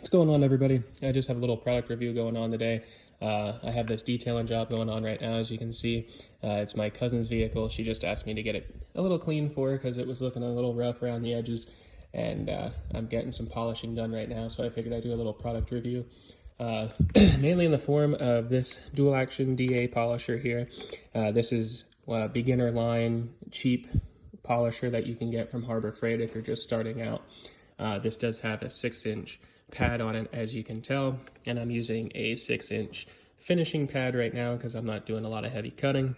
What's going on, everybody? I just have a little product review going on today. I have this detailing job going on right now, as you can see. It's my cousin's vehicle. She just asked me to get it a little clean for her because it was looking a little rough around the edges, and I'm getting some polishing done right now, so I figured I'd do a little product review. Mainly in the form of this dual action DA polisher here. This is a beginner line, cheap polisher that you can get from Harbor Freight if you're just starting out. This does have a 6-inch pad on it, as you can tell, and I'm using a 6-inch finishing pad right now because I'm not doing a lot of heavy cutting.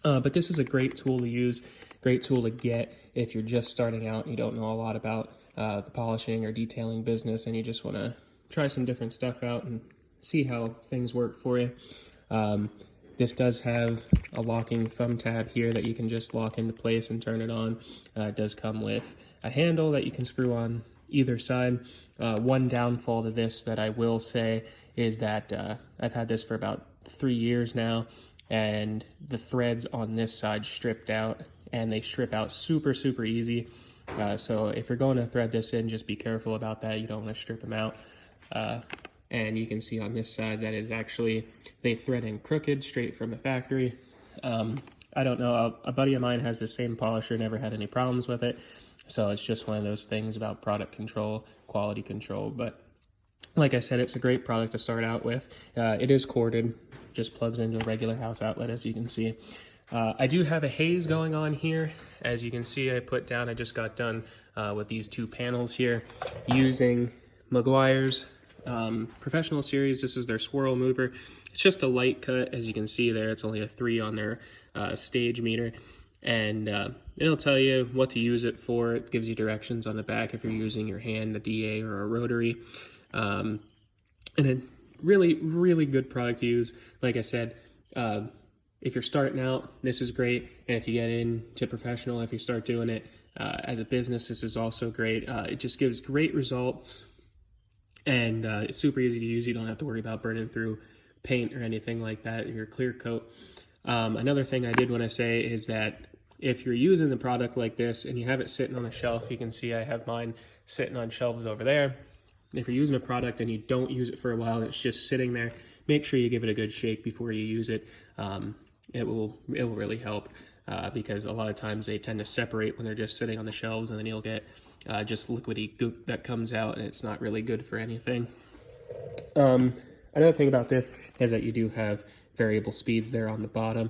But this is a great tool to use, great tool to get if you're just starting out and you don't know a lot about the polishing or detailing business and you just want to try some different stuff out and see how things work for you. This does have a locking thumb tab here that you can just lock into place and turn it on. It does come with a handle that you can screw on either side. One downfall to this that I will say is that I've had this for about 3 years now, and the threads on this side stripped out, and they strip out super easy. So if you're going to thread this in, just be careful about that. You don't want to strip them out. And you can see on this side that is actually, they thread in crooked straight from the factory. I don't know, a buddy of mine has the same polisher, never had any problems with it. So it's just one of those things about product control, quality control. But like I said, it's a great product to start out with. It is corded, just plugs into a regular house outlet, as you can see. I do have a haze going on here. As you can see, I just got done with these two panels here using Meguiar's Professional Series. This is their swirl mover. It's just a light cut, as you can see there. It's only a 3 on their stage meter, and it'll tell you what to use it for. It gives you directions on the back if you're using your hand, a DA, or a rotary. And a really good product to use. Like I said, if you're starting out, this is great, and if you get into professional, if you start doing it as a business, this is also great. It just gives great results, and it's super easy to use. You don't have to worry about burning through paint or anything like that in your clear coat. Another thing I did want to say is that if you're using the product like this and you have it sitting on a shelf, you can see I have mine sitting on shelves over there. If you're using a product and you don't use it for a while and it's just sitting there, make sure you give it a good shake before you use it. It will really help because a lot of times they tend to separate when they're just sitting on the shelves, and then you'll get just liquidy goop that comes out, and it's not really good for anything. Another thing about this is that you do have variable speeds there on the bottom.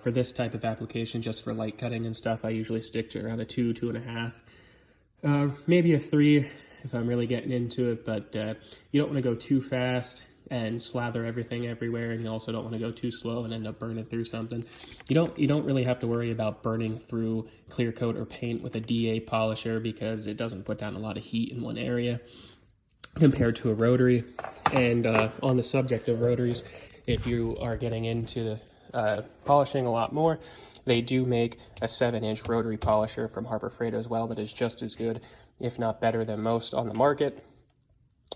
For this type of application, just for light cutting and stuff, I usually stick to around a 2, 2.5, maybe a 3 if I'm really getting into it, but you don't want to go too fast and slather everything everywhere, and you also don't want to go too slow and end up burning through something. You don't really have to worry about burning through clear coat or paint with a DA polisher because it doesn't put down a lot of heat in one area compared to a rotary. And on the subject of rotaries, if you are getting into polishing a lot more, they do make a 7-inch rotary polisher from Harbor Freight as well that is just as good, if not better, than most on the market.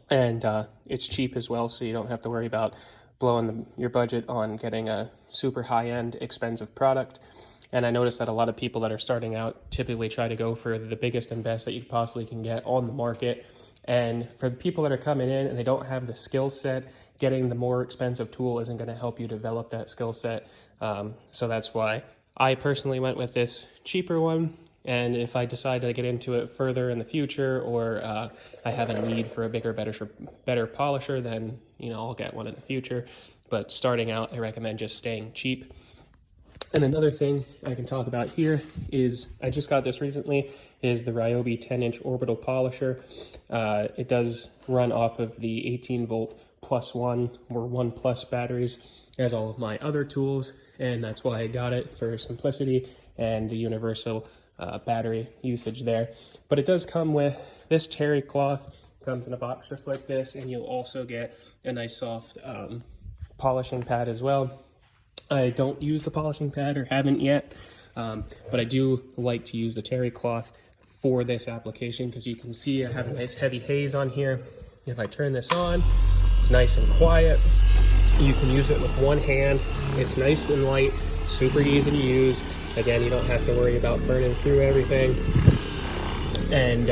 And it's cheap as well, so you don't have to worry about blowing your budget on getting a super high-end expensive product. And I noticed that a lot of people that are starting out typically try to go for the biggest and best that you possibly can get on the market. And for the people that are coming in and they don't have the skill set, getting the more expensive tool isn't going to help you develop that skill set. So that's why I personally went with this cheaper one. And if I decide to get into it further in the future, or I have a need for a bigger, better polisher, then I'll get one in the future. But starting out, I recommend just staying cheap. And another thing I can talk about here is, I just got this recently, is the Ryobi 10-inch orbital polisher. It does run off of the 18-volt +1 or 1+ batteries, as all of my other tools, and that's why I got it, for simplicity and the universal battery usage there. But it does come with this terry cloth. Comes in a box just like this, and you'll also get a nice soft polishing pad as well. I don't use the polishing pad, or haven't yet, but I do like to use the terry cloth for this application because you can see I have a nice heavy haze on here. If I turn this on, it's nice and quiet. You can use it with one hand. It's nice and light, super easy to use. Again, you don't have to worry about burning through everything. And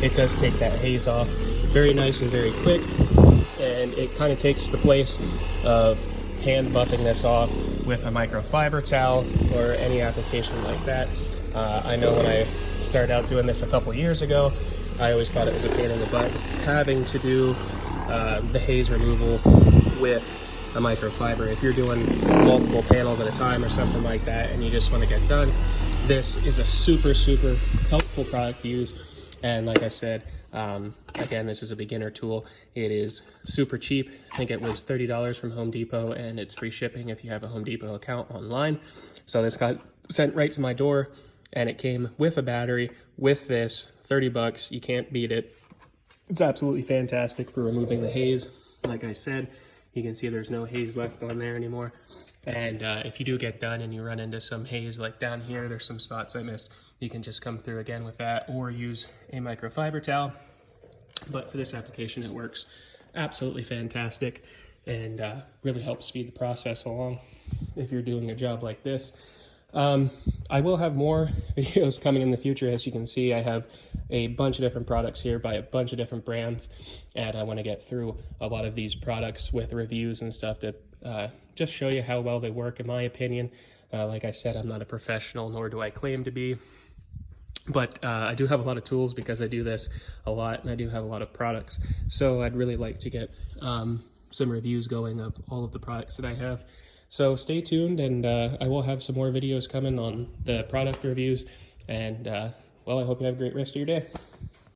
it does take that haze off very nice and very quick, and it kind of takes the place of hand buffing this off with a microfiber towel or any application like that. I know when I started out doing this a couple years ago, I always thought it was a pain in the butt having to do the haze removal with a microfiber. If you're doing multiple panels at a time or something like that and you just want to get done, this is a super helpful product to use. And like I said, again, this is a beginner tool. It is super cheap. I think it was $30 from Home Depot, and it's free shipping if you have a Home Depot account online. So this got sent right to my door, and it came with a battery, with this, 30 bucks. You can't beat it. It's absolutely fantastic for removing the haze. Like I said, you can see there's no haze left on there anymore. And if you do get done and you run into some haze, like down here, there's some spots I missed, you can just come through again with that or use a microfiber towel. But for this application, it works absolutely fantastic and really helps speed the process along if you're doing a job like this. I will have more videos coming in the future. As you can see, I have a bunch of different products here by a bunch of different brands, and I want to get through a lot of these products with reviews and stuff to just show you how well they work, in my opinion. Like I said, I'm not a professional, nor do I claim to be, but I do have a lot of tools because I do this a lot, and I do have a lot of products. So I'd really like to get some reviews going of all of the products that I have. So stay tuned, and I will have some more videos coming on the product reviews. And well, I hope you have a great rest of your day.